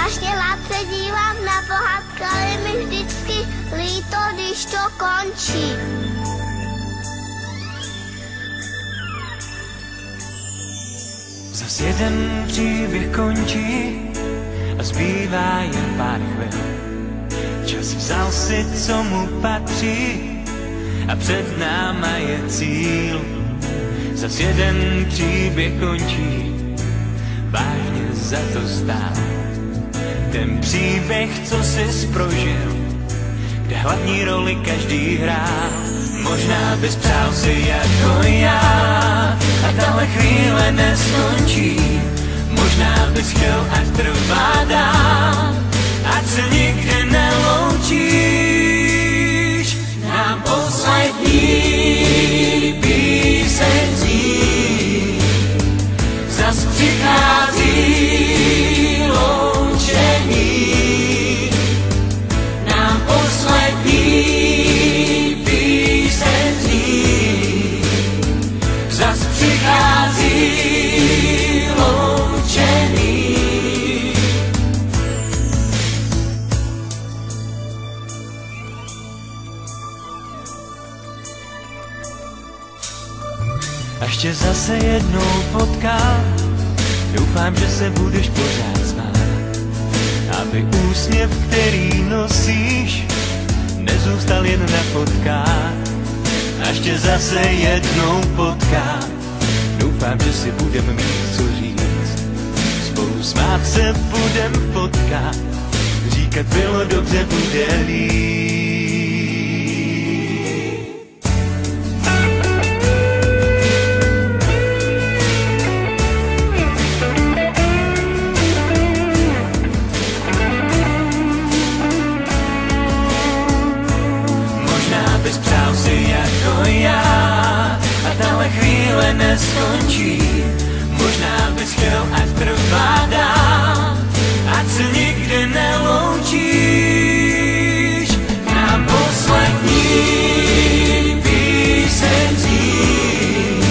strašně rád se dívám na pohádky, ale mi vždycky líto, když to končí. Zas jeden příběh končí a zbývá jen pár chvil. Čas vzal si, co mu patří a před náma je cíl. Zas jeden příběh končí, vážně za to stál. Ten příběh, co jsi prožil, kde hlavní roli každý hrál. Možná bys přál si jako já a tahle chvíle neskončí. Možná bys chtěl, ať trvá dál, ať se nikdy neloučíš. Nám poslední píseň zní, zas přichází loučení. Nám poslední píseň zní, zas přichází loučení. Až tě zase jednou potkám, doufám, že se budeš pořád smát, aby úsměv, který nosíš, nezůstal jen na fotkách. Až tě zase jednou potkám, doufám, že si budem mít co říct. Spolu smát se budem potkat, říkat bylo dobře, bude líp. Přál si jako já a tahle chvíle neskončí. Možná bys chtěl, ať trvá dál, ať se nikdy neloučíš. Nám poslední píseň zní,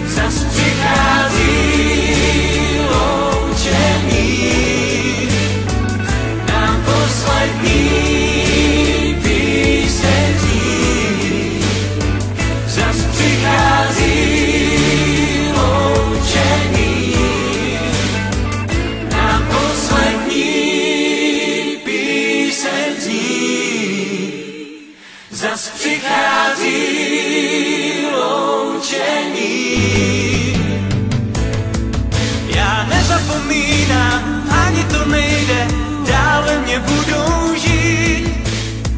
zas přichází loučení. Nám poslední zas přichází loučení. Já nezapomínám, ani to nejde, dál ve mně budou žít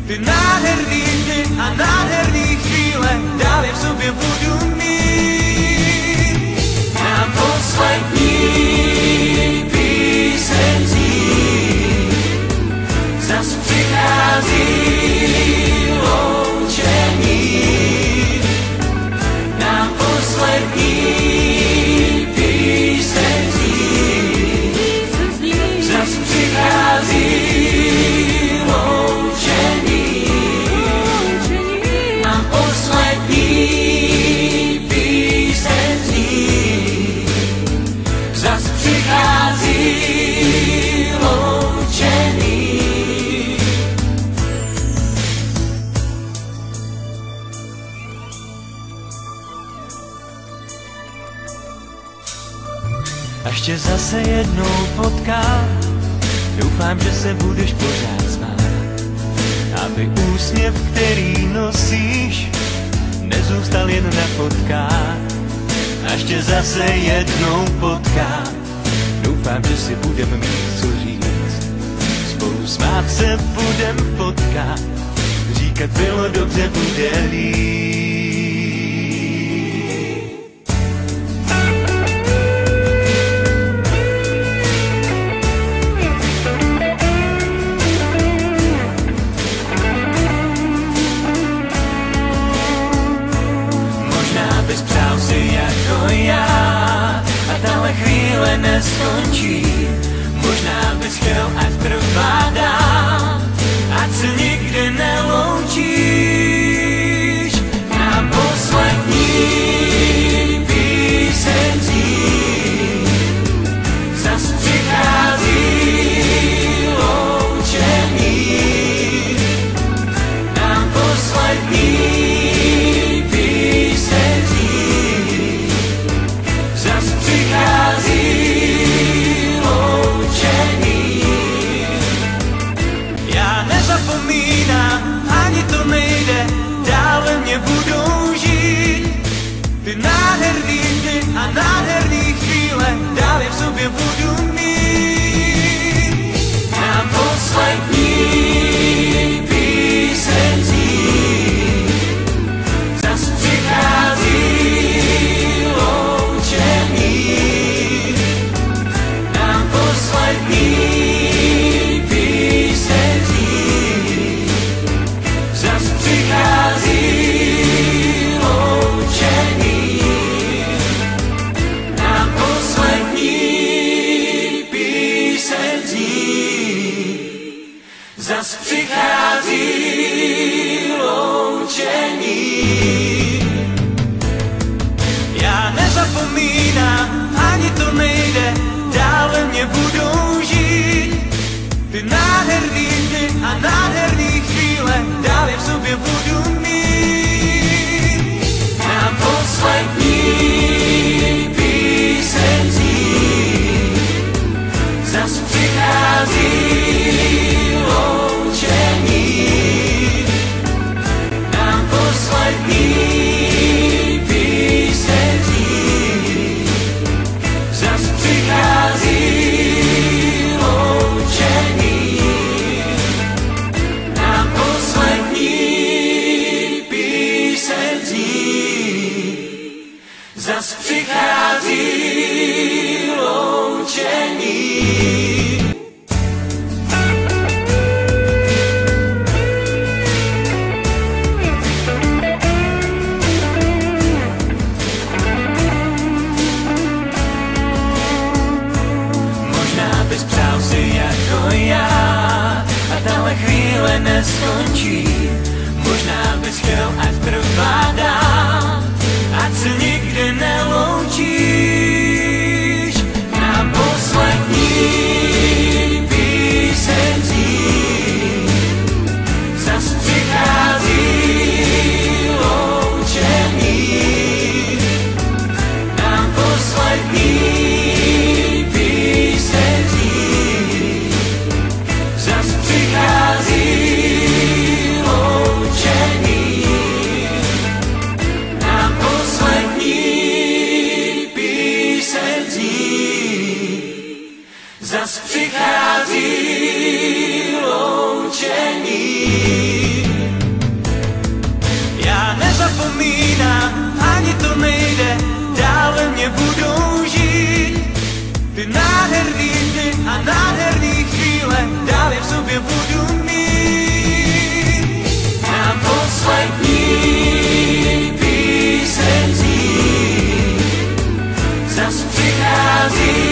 ty nádherný dny a nádherný chvíle, dál je v sobě budu mít. Nám poslední píseň zní, zas přichází nám poslední píseň zní, zas přichází loučení. Nám poslední píseň zní, zas přichází loučení. Až tě zase jednou potkám, doufám, že se budeš pořád smát, aby úsměv, který nosíš, nezůstal jen na fotkách. Až tě zase jednou potkám, doufám, že si budem mít co říct. Spolu smát se budem potkat, říkat bylo dobře, bude líp. Přál si jako já a tahle chvíle neskončí. Možná bys chtěl, ať trvá dál, ať se nikdy neloučíš. Nám poslední píseň zní, zas přichází šel, ať trvá dál, ať se nikdy neloučíš. Na poslední píseň zní, zas přichází loučení. Na poslední píseň zní, zas přichází loučení. Na poslední píseň zní, zas přichází loučení. Já nezapomínám, ani to nejde, dál ve mně budou žít ty nádherný dny a nádherný chvíle, dál je v sobě budu mít. Na poslední píseň zní, zas přichází